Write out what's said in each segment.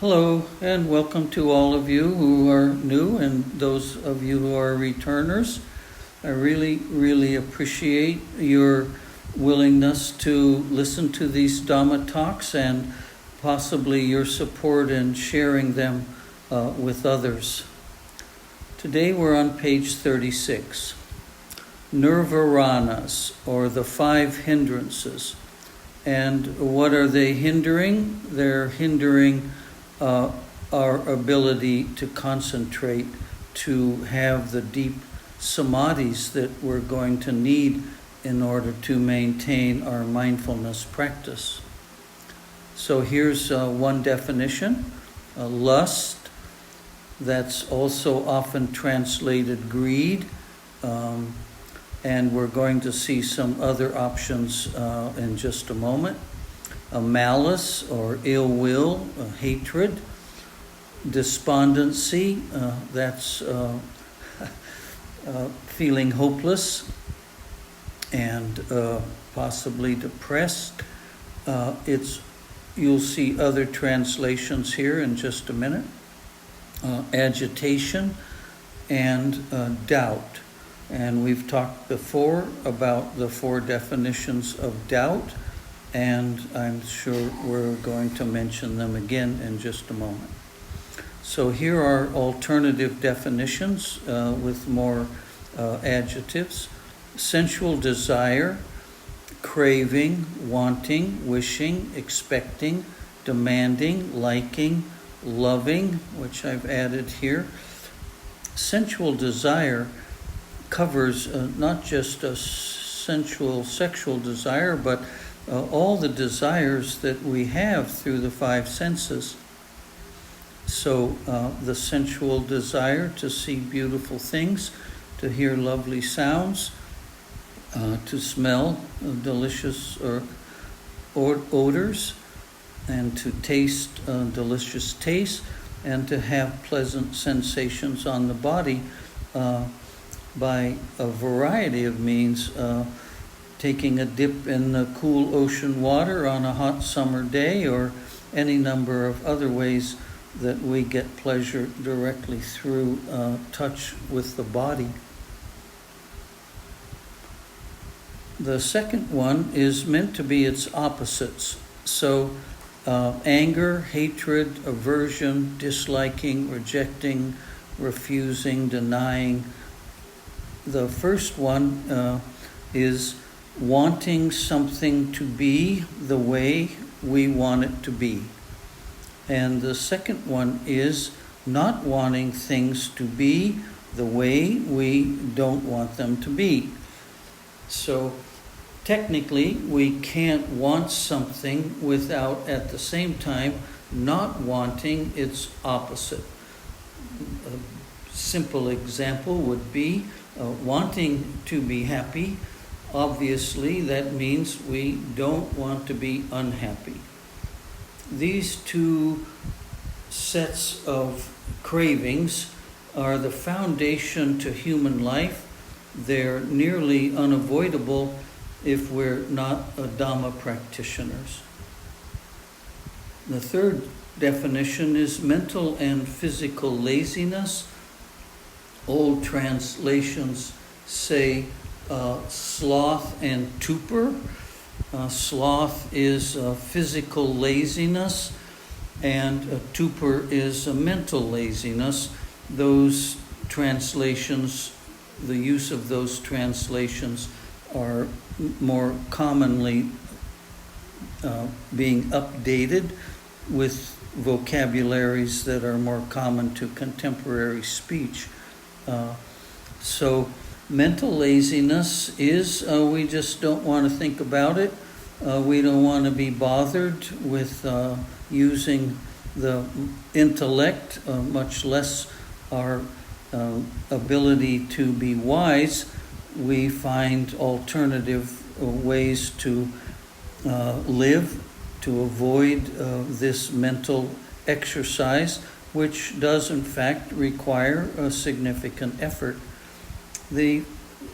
Hello, and welcome to all of you who are new and those of you who are returners. I really appreciate your willingness to listen to these Dhamma talks and possibly your support in sharing them with others. Today we're on page 36. Nirvaranas, or the 5 hindrances. And what are they hindering? They're hindering our ability to concentrate, to have the deep samadhis that we're going to need in order to maintain our mindfulness practice. So here's one definition. Lust, that's also often translated greed, and we're going to see some other options in just a moment. Malice or ill will, hatred, despondency, that's feeling hopeless and possibly depressed. You'll see other translations here in just a minute. Agitation and doubt. And we've talked before about the 4 definitions of doubt, and I'm sure we're going to mention them again in just a moment. So here are alternative definitions with more adjectives. Sensual desire, craving, wanting, wishing, expecting, demanding, liking, loving, which I've added here. Sensual desire covers not just a sensual sexual desire, but all the desires that we have through the 5 senses. So the sensual desire to see beautiful things, to hear lovely sounds, to smell delicious odors, and to taste delicious taste, and to have pleasant sensations on the body by a variety of means. Taking a dip in the cool ocean water on a hot summer day, or any number of other ways that we get pleasure directly through touch with the body. The second one is meant to be its opposites. So anger, hatred, aversion, disliking, rejecting, refusing, denying. The first one is wanting something to be the way we want it to be. And the second one is not wanting things to be the way we don't want them to be. So technically, we can't want something without at the same time not wanting its opposite. A simple example would be wanting to be happy. Obviously, that means we don't want to be unhappy. These 2 sets of cravings are the foundation to human life. They're nearly unavoidable if we're not Dhamma practitioners. The third definition is mental and physical laziness. Old translations say sloth and torpor. Sloth is physical laziness, and torpor is a mental laziness. Those translations, the use of those translations are more commonly being updated with vocabularies that are more common to contemporary speech. So mental laziness is we just don't want to think about it. We don't want to be bothered with using the intellect, much less our ability to be wise. We find alternative ways to live, to avoid this mental exercise, which does in fact require a significant effort. The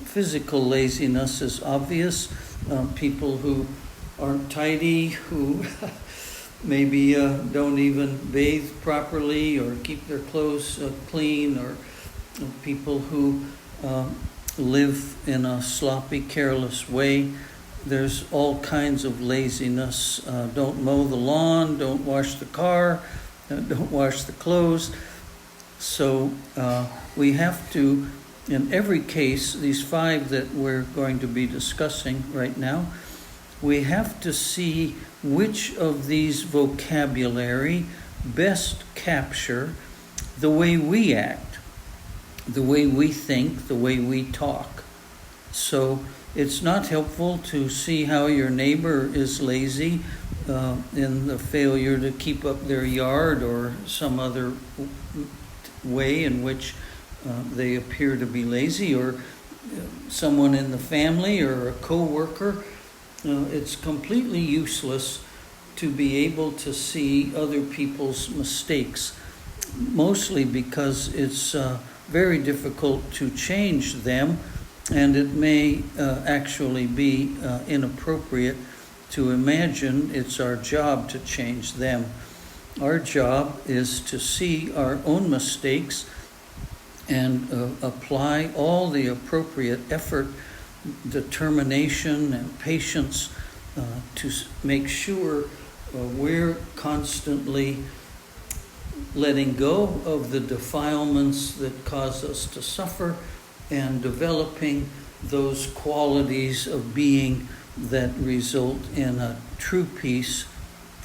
physical laziness is obvious. People who aren't tidy, who maybe don't even bathe properly or keep their clothes clean, or people who live in a sloppy, careless way. There's all kinds of laziness. Don't mow the lawn, don't wash the car, don't wash the clothes. So we have to, in every case, these 5 that we're going to be discussing right now, we have to see which of these vocabulary best capture the way we act, the way we think, the way we talk. So it's not helpful to see how your neighbor is lazy in the failure to keep up their yard, or some other way in which they appear to be lazy, or someone in the family or a co-worker. It's completely useless to be able to see other people's mistakes, mostly because it's very difficult to change them, and it may actually be inappropriate to imagine it's our job to change them. Our job is to see our own mistakes and apply all the appropriate effort, determination, and patience to make sure we're constantly letting go of the defilements that cause us to suffer, and developing those qualities of being that result in a true peace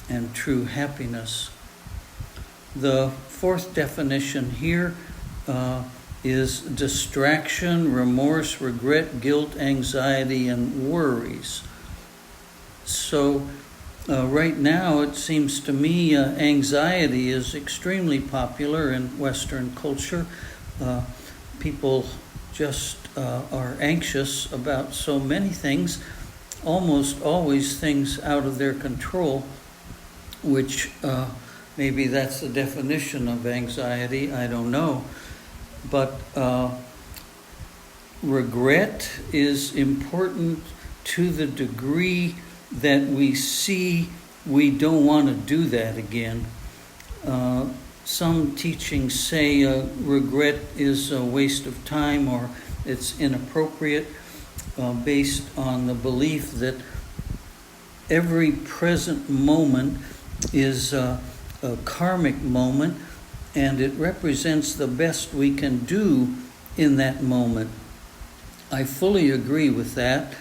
and true happiness. The 4th definition here is distraction, remorse, regret, guilt, anxiety, and worries. So right now, it seems to me anxiety is extremely popular in Western culture. People just are anxious about so many things, almost always things out of their control, which maybe that's the definition of anxiety, I don't know. But regret is important to the degree that we see we don't want to do that again. Some teachings say regret is a waste of time, or it's inappropriate, based on the belief that every present moment is a karmic moment, and it represents the best we can do in that moment. I fully agree with that,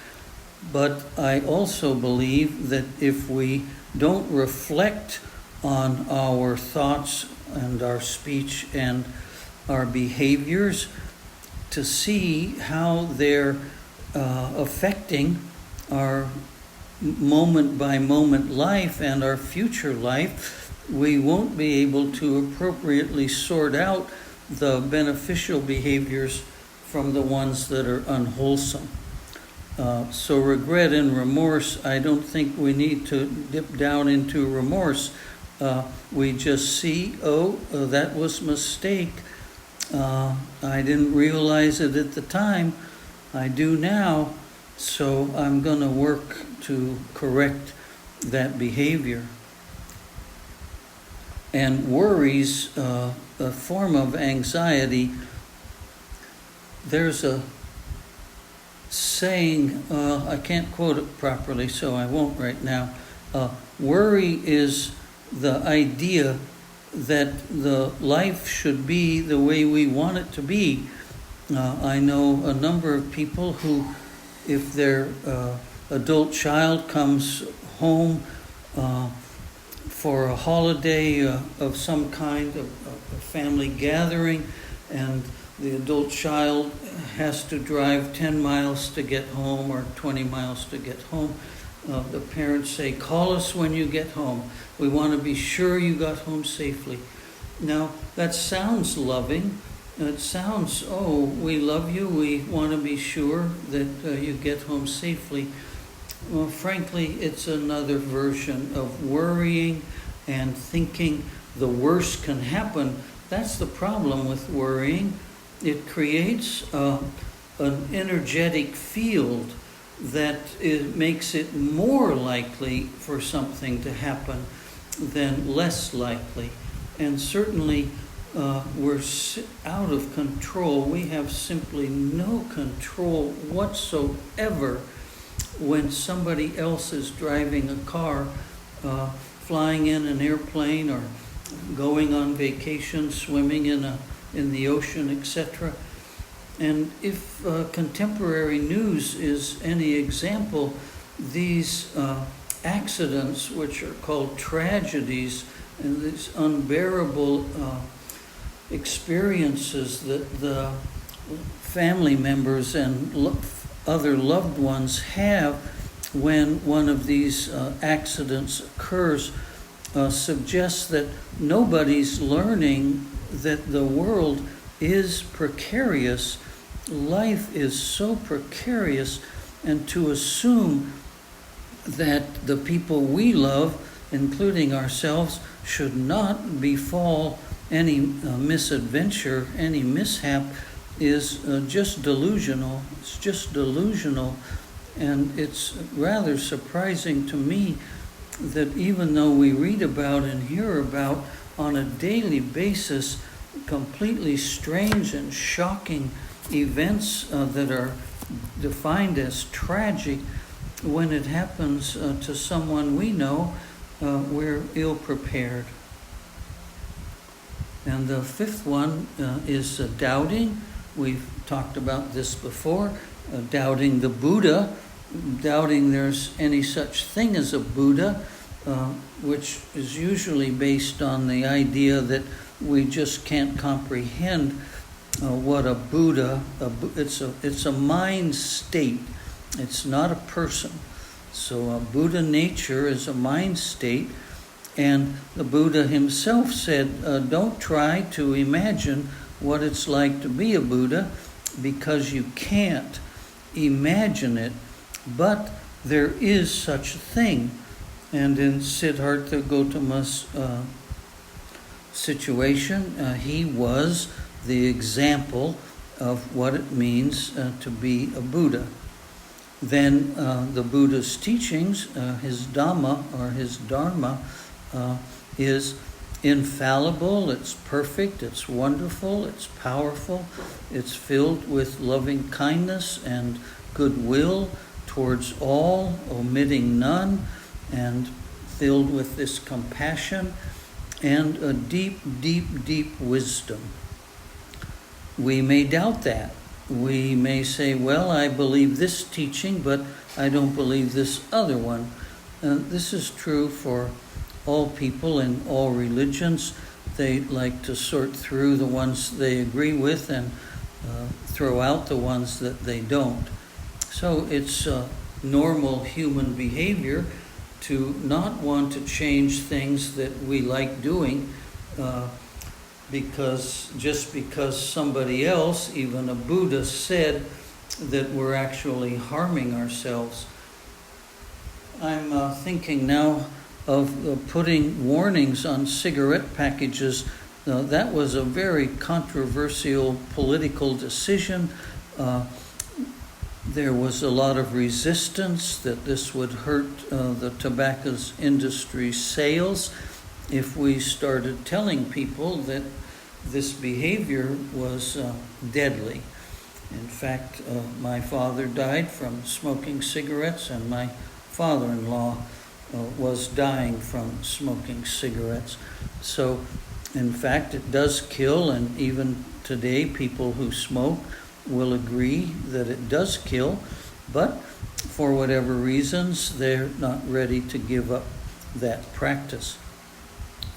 but I also believe that if we don't reflect on our thoughts and our speech and our behaviors to see how they're affecting our moment-by-moment life and our future life, we won't be able to appropriately sort out the beneficial behaviors from the ones that are unwholesome. So regret and remorse, I don't think we need to dip down into remorse. We just see, that was a mistake. I didn't realize it at the time. I do now, so I'm going to work to correct that behavior. And worries, a form of anxiety. There's a saying, I can't quote it properly, so I won't right now. Worry is the idea that the life should be the way we want it to be. I know a number of people who, if their adult child comes home for a holiday of some kind, of a family gathering, and the adult child has to drive 10 miles to get home or 20 miles to get home, the parents say, call us when you get home. We want to be sure you got home safely. Now, that sounds loving. It sounds, we love you. We want to be sure that you get home safely. Well, frankly, it's another version of worrying and thinking the worst can happen. That's the problem with worrying. It creates an energetic field that makes it more likely for something to happen. then less likely. And certainly we're out of control. We have simply no control whatsoever when somebody else is driving a car, flying in an airplane, or going on vacation, swimming in the ocean, etc. And if contemporary news is any example, these accidents, which are called tragedies, and these unbearable experiences that the family members and other loved ones have when one of these accidents occurs, suggests that nobody's learning that the world is precarious. Life is so precarious, and to assume that the people we love, including ourselves, should not befall any misadventure, any mishap, is just delusional. It's just delusional. And it's rather surprising to me that even though we read about and hear about on a daily basis completely strange and shocking events that are defined as tragic, when it happens to someone we know, we're ill-prepared. And the fifth one is doubting. We've talked about this before. Doubting the Buddha, doubting there's any such thing as a Buddha, which is usually based on the idea that we just can't comprehend what a Buddha. It's a mind state. It's not a person. So a Buddha nature is a mind state, and the Buddha himself said, don't try to imagine what it's like to be a Buddha, because you can't imagine it, but there is such a thing. And in Siddhartha Gautama's situation, he was the example of what it means to be a Buddha. Then the Buddha's teachings, his Dhamma or his Dharma, is infallible, it's perfect, it's wonderful, it's powerful, it's filled with loving kindness and goodwill towards all, omitting none, and filled with this compassion and a deep, deep, deep wisdom. We may doubt that. We may say, well, I believe this teaching, but I don't believe this other one. This is true for all people in all religions. They like to sort through the ones they agree with and throw out the ones that they don't. So it's normal human behavior to not want to change things that we like doing because somebody else, even a Buddha, said that we're actually harming ourselves. I'm thinking now of putting warnings on cigarette packages. That was a very controversial political decision. There was a lot of resistance that this would hurt the tobacco industry's sales if we started telling people that this behavior was deadly. In fact, my father died from smoking cigarettes, and my father-in-law was dying from smoking cigarettes. So, in fact, it does kill, and even today people who smoke will agree that it does kill, but for whatever reasons, they're not ready to give up that practice.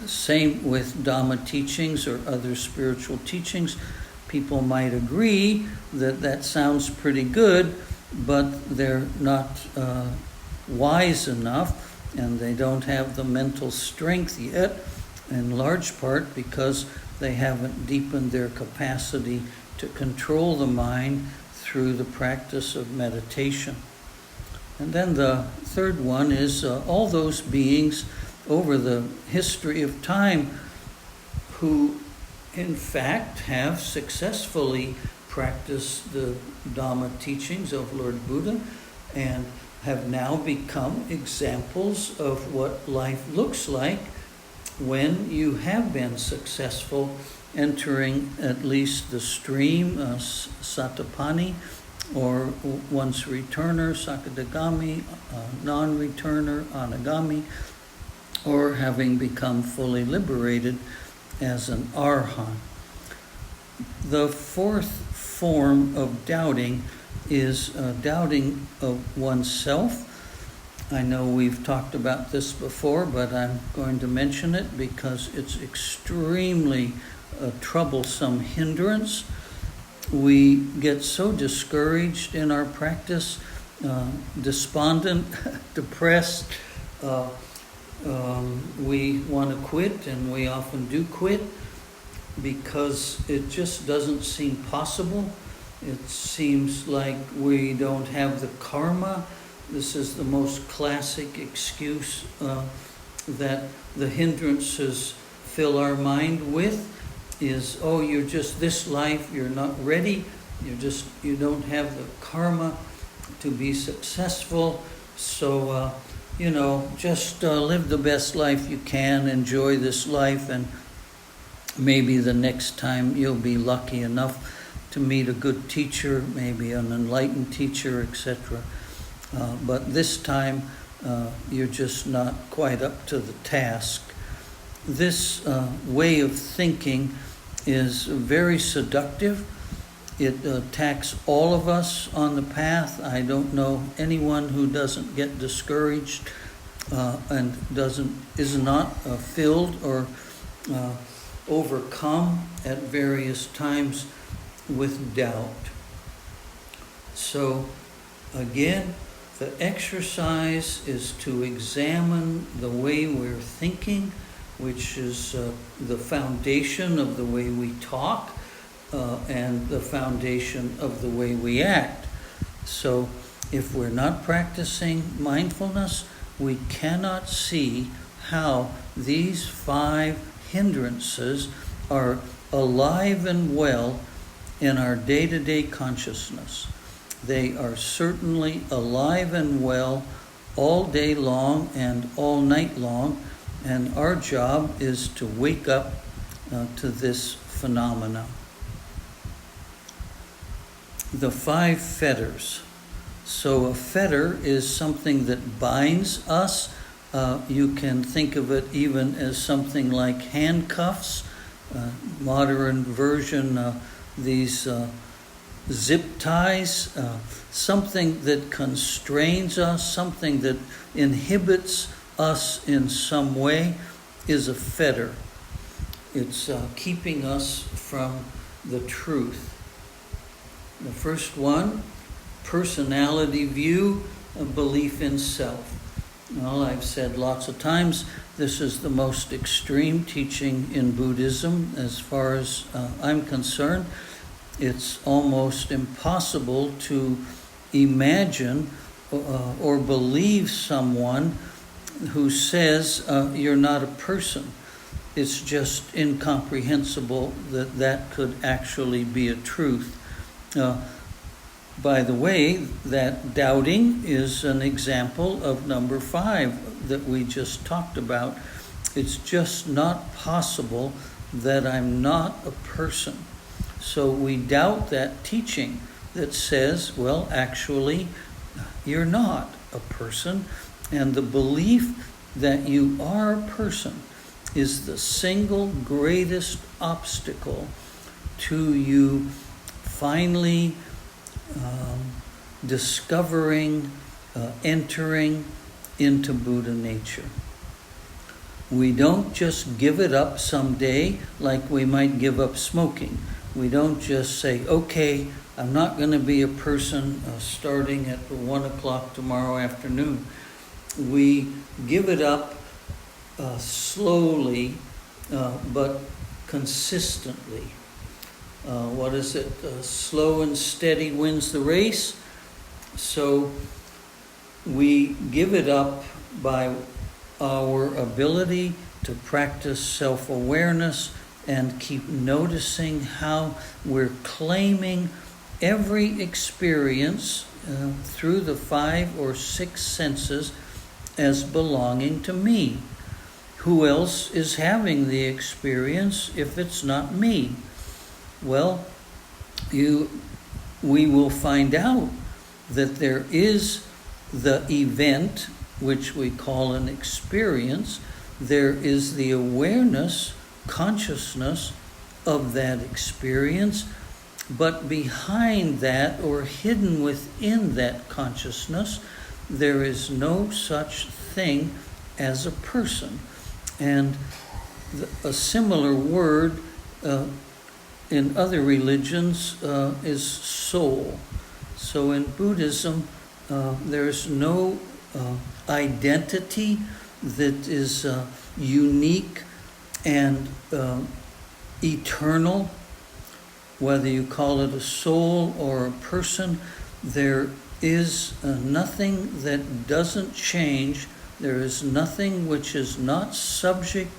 Same with Dhamma teachings or other spiritual teachings. People might agree that that sounds pretty good, but they're not wise enough, and they don't have the mental strength yet, in large part because they haven't deepened their capacity to control the mind through the practice of meditation. And then the third one is all those beings over the history of time who in fact have successfully practiced the Dhamma teachings of Lord Buddha and have now become examples of what life looks like when you have been successful entering at least the stream, Satapani, or once returner, Sakadagami, non-returner, Anagami, or having become fully liberated as an Arhan. The fourth form of doubting is doubting of oneself. I know we've talked about this before, but I'm going to mention it because it's extremely troublesome hindrance. We get so discouraged in our practice, despondent, depressed. We want to quit, and we often do quit because it just doesn't seem possible. It seems like we don't have the karma. This is the most classic excuse that the hindrances fill our mind with, is, oh, you're just this life, you're not ready, you don't have the karma to be successful, so just live the best life you can, enjoy this life, and maybe the next time you'll be lucky enough to meet a good teacher, maybe an enlightened teacher, etc. But this time you're just not quite up to the task. This way of thinking is very seductive. It attacks all of us on the path. I don't know anyone who doesn't get discouraged and is not filled or overcome at various times with doubt. So again, the exercise is to examine the way we're thinking, which is the foundation of the way we talk and the foundation of the way we act. So if we're not practicing mindfulness, we cannot see how these 5 hindrances are alive and well in our day-to-day consciousness. They are certainly alive and well all day long and all night long, and our job is to wake up to this phenomena. The 5 fetters. So a fetter is something that binds us. You can think of it even as something like handcuffs. Modern version, these zip ties, something that constrains us, something that inhibits us in some way, is a fetter. It's keeping us from the truth. The first one, personality view, a belief in self. Well, I've said lots of times, this is the most extreme teaching in Buddhism as far as I'm concerned. It's almost impossible to imagine or believe someone who says you're not a person. It's just incomprehensible that that could actually be a truth. By the way, that doubting is an example of number 5 that we just talked about. It's just not possible that I'm not a person. So we doubt that teaching that says, well, actually, you're not a person. And the belief that you are a person is the single greatest obstacle to you finally discovering, entering into Buddha nature. We don't just give it up someday like we might give up smoking. We don't just say, okay, I'm not going to be a person starting at 1 o'clock tomorrow afternoon. We give it up slowly, but consistently. What is it? Slow and steady wins the race. So we give it up by our ability to practice self-awareness and keep noticing how we're claiming every experience through the 5 or 6 senses as belonging to me. who else is having the experience if it's not me? Well, we will find out that there is the event, which we call an experience. There is the awareness, consciousness of that experience, but behind that, or hidden within that consciousness, there is no such thing as a person. And a similar word in other religions is soul. So in Buddhism, there's no identity that is unique and eternal. Whether you call it a soul or a person, there is nothing that doesn't change. There is nothing which is not subject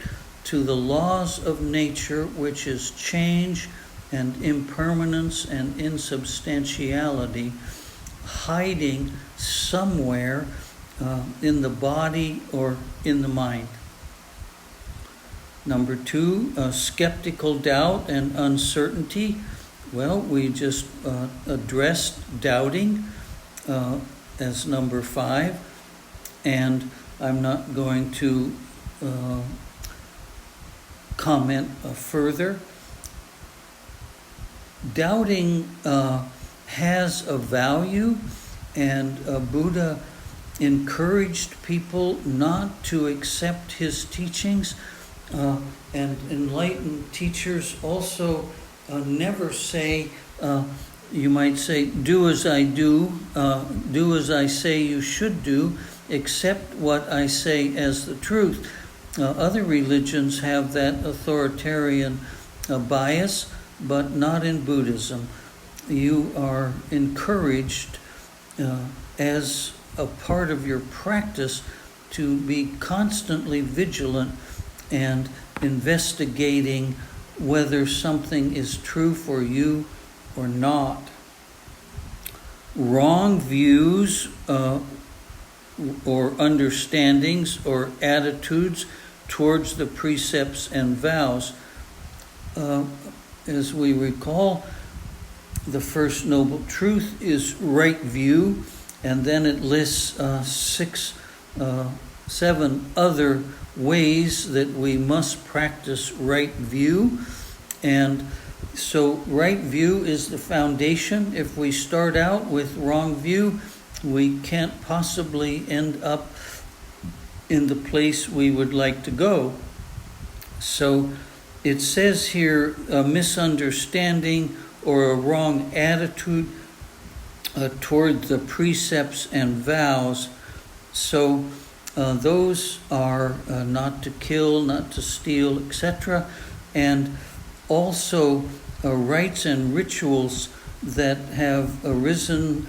to the laws of nature, which is change and impermanence and insubstantiality, hiding somewhere in the body or in the mind. Number 2, skeptical doubt and uncertainty. Well, we just addressed doubting as number 5, and I'm not going to comment further. Doubting has a value, and Buddha encouraged people not to accept his teachings, and enlightened teachers also never say, you might say, do as I do as I say you should do, accept what I say as the truth. Other religions have that authoritarian bias, but not in Buddhism. You are encouraged as a part of your practice to be constantly vigilant and investigating whether something is true for you or not. Wrong views or understandings or attitudes towards the precepts and vows. As we recall, the first noble truth is right view, and then it lists 7 other ways that we must practice right view. And so right view is the foundation. If we start out with wrong view, we can't possibly end up in the place we would like to go. So it says here a misunderstanding or a wrong attitude toward the precepts and vows. So those are not to kill, not to steal, etc. And also rites and rituals that have arisen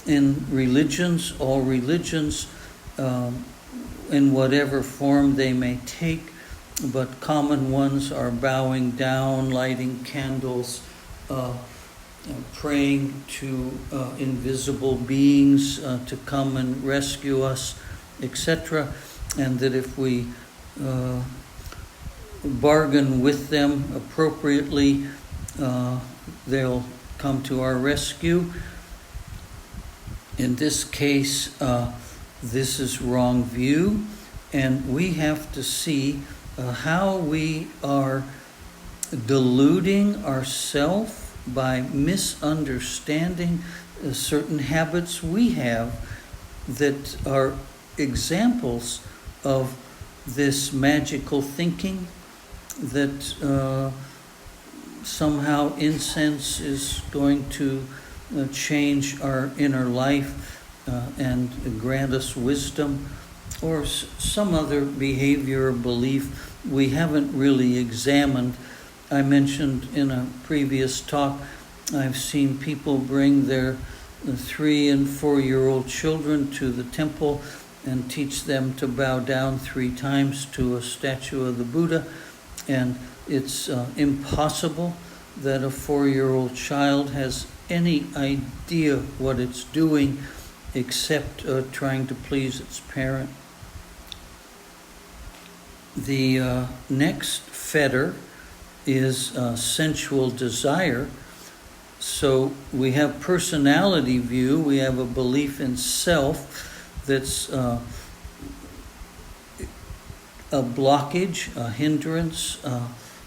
in religions, all religions, in whatever form they may take, but common ones are bowing down, lighting candles, praying to invisible beings to come and rescue us, etc. And that if we bargain with them appropriately, they'll come to our rescue. In this case, this is wrong view, and we have to see how we are deluding ourselves by misunderstanding certain habits we have that are examples of this magical thinking, that somehow incense is going to change our inner life and grant us wisdom, or some other behavior or belief we haven't really examined. I mentioned in a previous talk, I've seen people bring their 3 and 4-year-old children to the temple and teach them to bow down 3 times to a statue of the Buddha. And it's impossible that a 4-year-old child has any idea what it's doing except trying to please its parent. The next fetter is sensual desire. So we have personality view, we have a belief in self that's a blockage, a hindrance,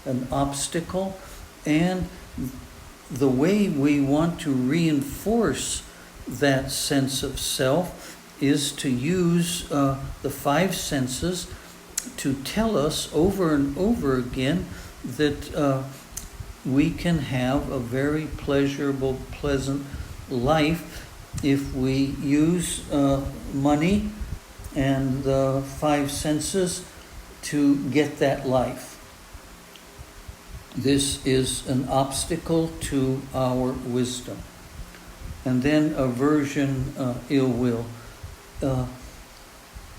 an obstacle, and the way we want to reinforce that sense of self is to use the five senses to tell us over and over again that we can have a very pleasurable, pleasant life if we use money and the five senses to get that life. This is an obstacle to our wisdom. And then aversion, ill will.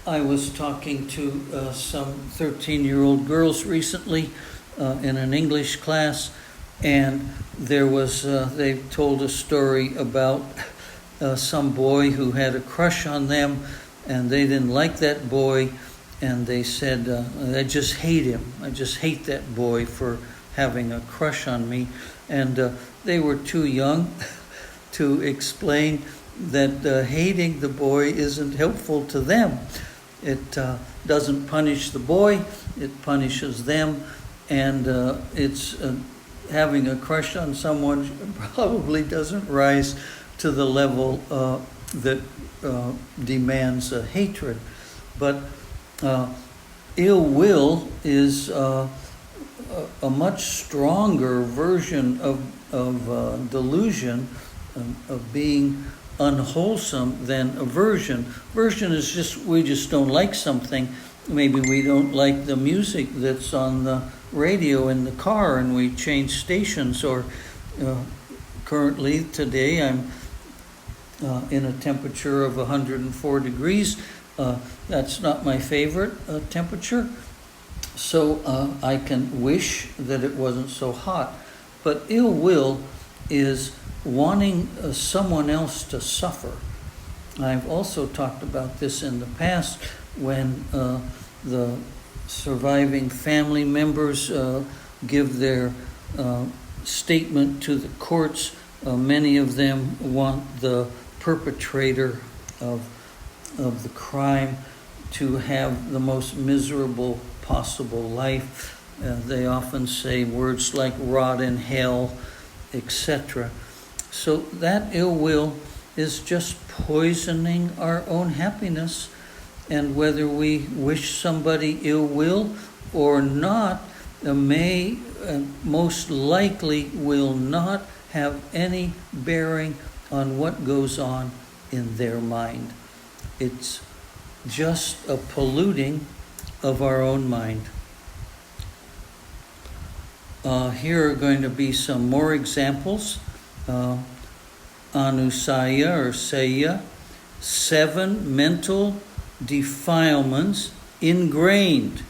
I was talking to some 13-year-old girls recently in an English class, and there was they told a story about some boy who had a crush on them, and they didn't like that boy, and they said, I just hate him. I just hate that boy for having a crush on me. And they were too young to explain that hating the boy isn't helpful to them. It doesn't punish the boy, it punishes them, and it's having a crush on someone probably doesn't rise to the level that demands hatred. But ill will is a much stronger version of delusion, of being unwholesome than aversion. Aversion is just, we just don't like something. Maybe we don't like the music that's on the radio in the car and we change stations, or currently today I'm in a temperature of 104 degrees. That's not my favorite temperature. So I can wish that it wasn't so hot. But ill will is wanting someone else to suffer. I've also talked about this in the past when the surviving family members give their statement to the courts. Many of them want the perpetrator of the crime to have the most miserable possible life. They often say words like rot in hell, etc. So that ill will is just poisoning our own happiness. And whether we wish somebody ill will or not, may most likely will not have any bearing on what goes on in their mind. It's just a polluting of our own mind. Here are going to be some more examples. Anusaya or Saya, 7 mental defilements ingrained.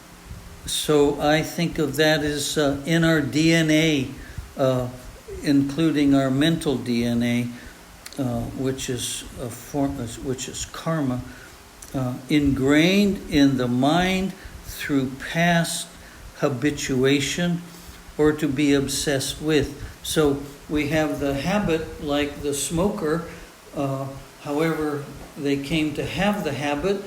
So I think of that as in our DNA, including our mental DNA, which is karma, ingrained in the mind through past habituation or to be obsessed with. So we have the habit, like the smoker, however they came to have the habit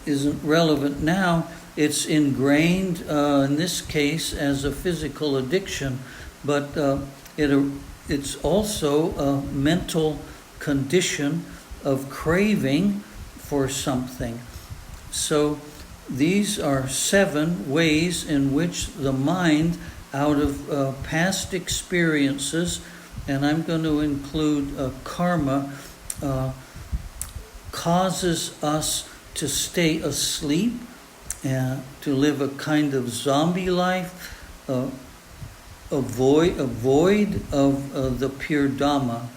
isn't relevant now. It's ingrained in this case as a physical addiction, but it's also a mental condition of craving for something. So these are 7 ways in which the mind, out of past experiences, and I'm going to include karma, causes us to stay asleep and to live a kind of zombie life, a void of the pure Dhamma.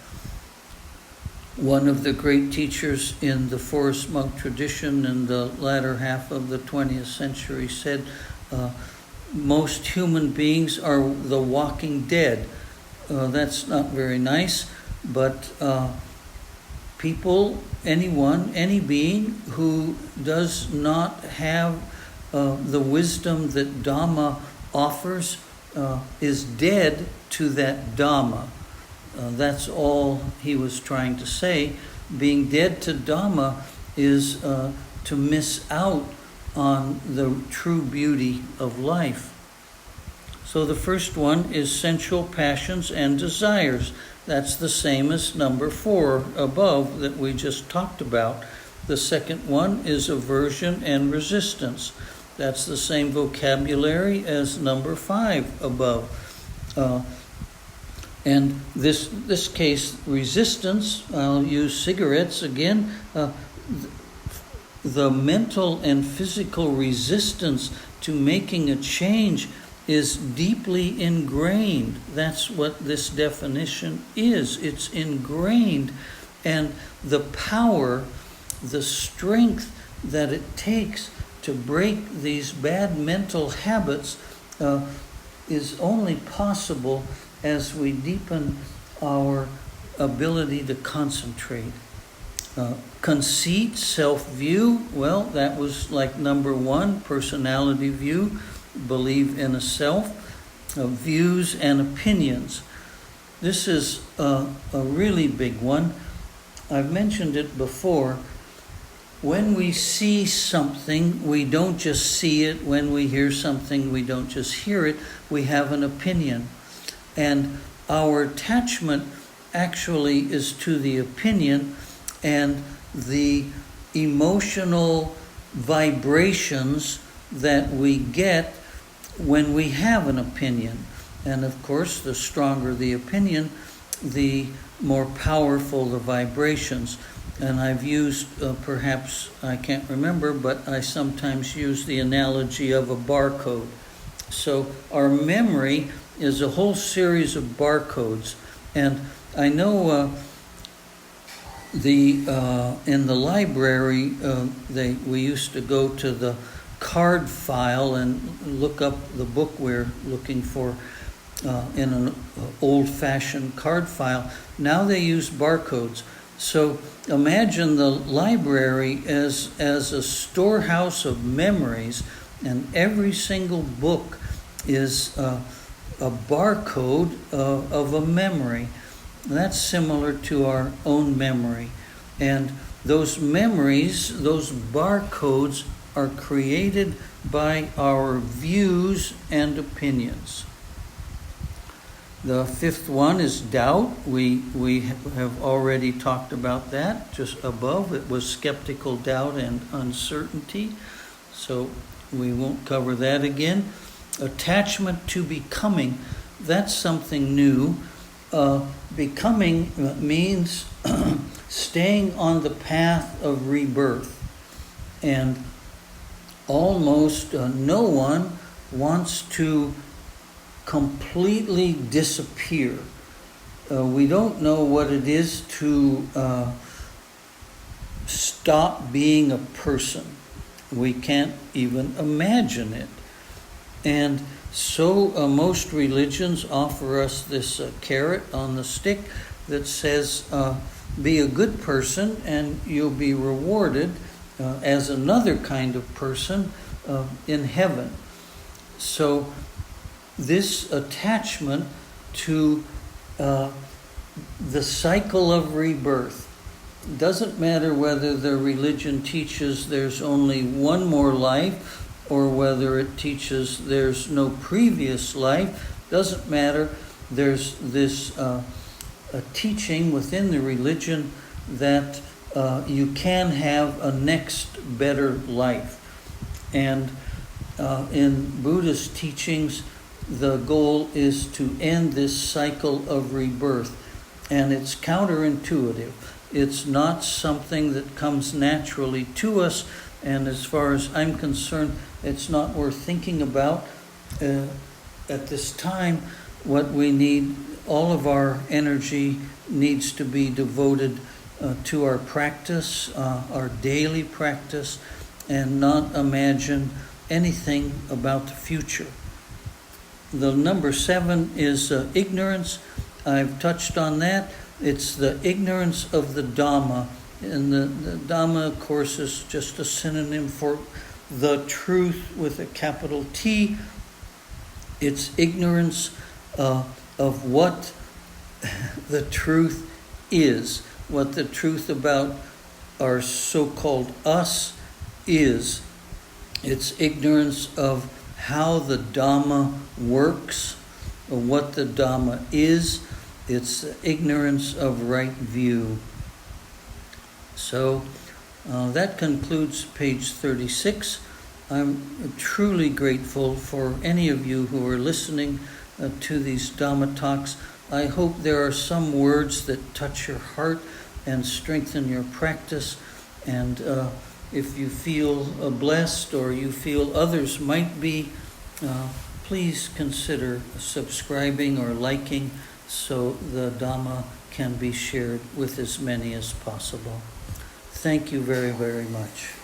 One of the great teachers in the Forest Monk tradition in the latter half of the 20th century said, most human beings are the walking dead. That's not very nice, but people, anyone, any being who does not have the wisdom that Dhamma offers is dead to that Dhamma. That's all he was trying to say. Being dead to Dhamma is to miss out on the true beauty of life. So the first one is sensual passions and desires. That's the same as number 4 above that we just talked about. The second one is aversion and resistance. That's the same vocabulary as number 5 above. And this case, resistance, I'll use cigarettes again. The mental and physical resistance to making a change is deeply ingrained. That's what this definition is. It's ingrained. And the power, the strength that it takes to break these bad mental habits is only possible as we deepen our ability to concentrate. Conceit, self-view, well, that was like number 1, personality view, believe in a self, views and opinions. This is a really big one. I've mentioned it before. When we see something, we don't just see it. When we hear something, we don't just hear it. We have an opinion. And our attachment actually is to the opinion and the emotional vibrations that we get when we have an opinion. And of course, the stronger the opinion, the more powerful the vibrations. And I've used, perhaps, I can't remember, but I sometimes use the analogy of a barcode. So our memory is a whole series of barcodes. And I know in the library, we used to go to the card file and look up the book we're looking for in an old-fashioned card file. Now they use barcodes. So imagine the library as a storehouse of memories, and every single book is a barcode of a memory. That's similar to our own memory. And those memories, those barcodes, are created by our views and opinions. The 5th one is doubt. We have already talked about that just above. It was skeptical doubt and uncertainty. So we won't cover that again. Attachment to becoming. That's something new. Becoming means staying on the path of rebirth. And almost no one wants to completely disappear. We don't know what it is to stop being a person. We can't even imagine it. And so most religions offer us this carrot on the stick that says, be a good person and you'll be rewarded as another kind of person in heaven. So this attachment to the cycle of rebirth, doesn't matter whether the religion teaches there's only one more life or whether it teaches there's no previous life, doesn't matter. There's this a teaching within the religion that you can have a next better life. And in Buddhist teachings, the goal is to end this cycle of rebirth. And it's counterintuitive. It's not something that comes naturally to us. And as far as I'm concerned, it's not worth thinking about at this time. What we need, all of our energy needs to be devoted to our practice, our daily practice, and not imagine anything about the future. The number 7 is ignorance. I've touched on that. It's the ignorance of the Dhamma. And the Dhamma, of course, is just a synonym for the truth with a capital T. It's ignorance of what the truth is, what the truth about our so-called us is. It's ignorance of how the Dhamma works, or what the Dhamma is. It's ignorance of right view. So that concludes page 36. I'm truly grateful for any of you who are listening to these Dhamma talks. I hope there are some words that touch your heart and strengthen your practice. And if you feel blessed or you feel others might be, please consider subscribing or liking so the Dhamma can be shared with as many as possible. Thank you very, very much.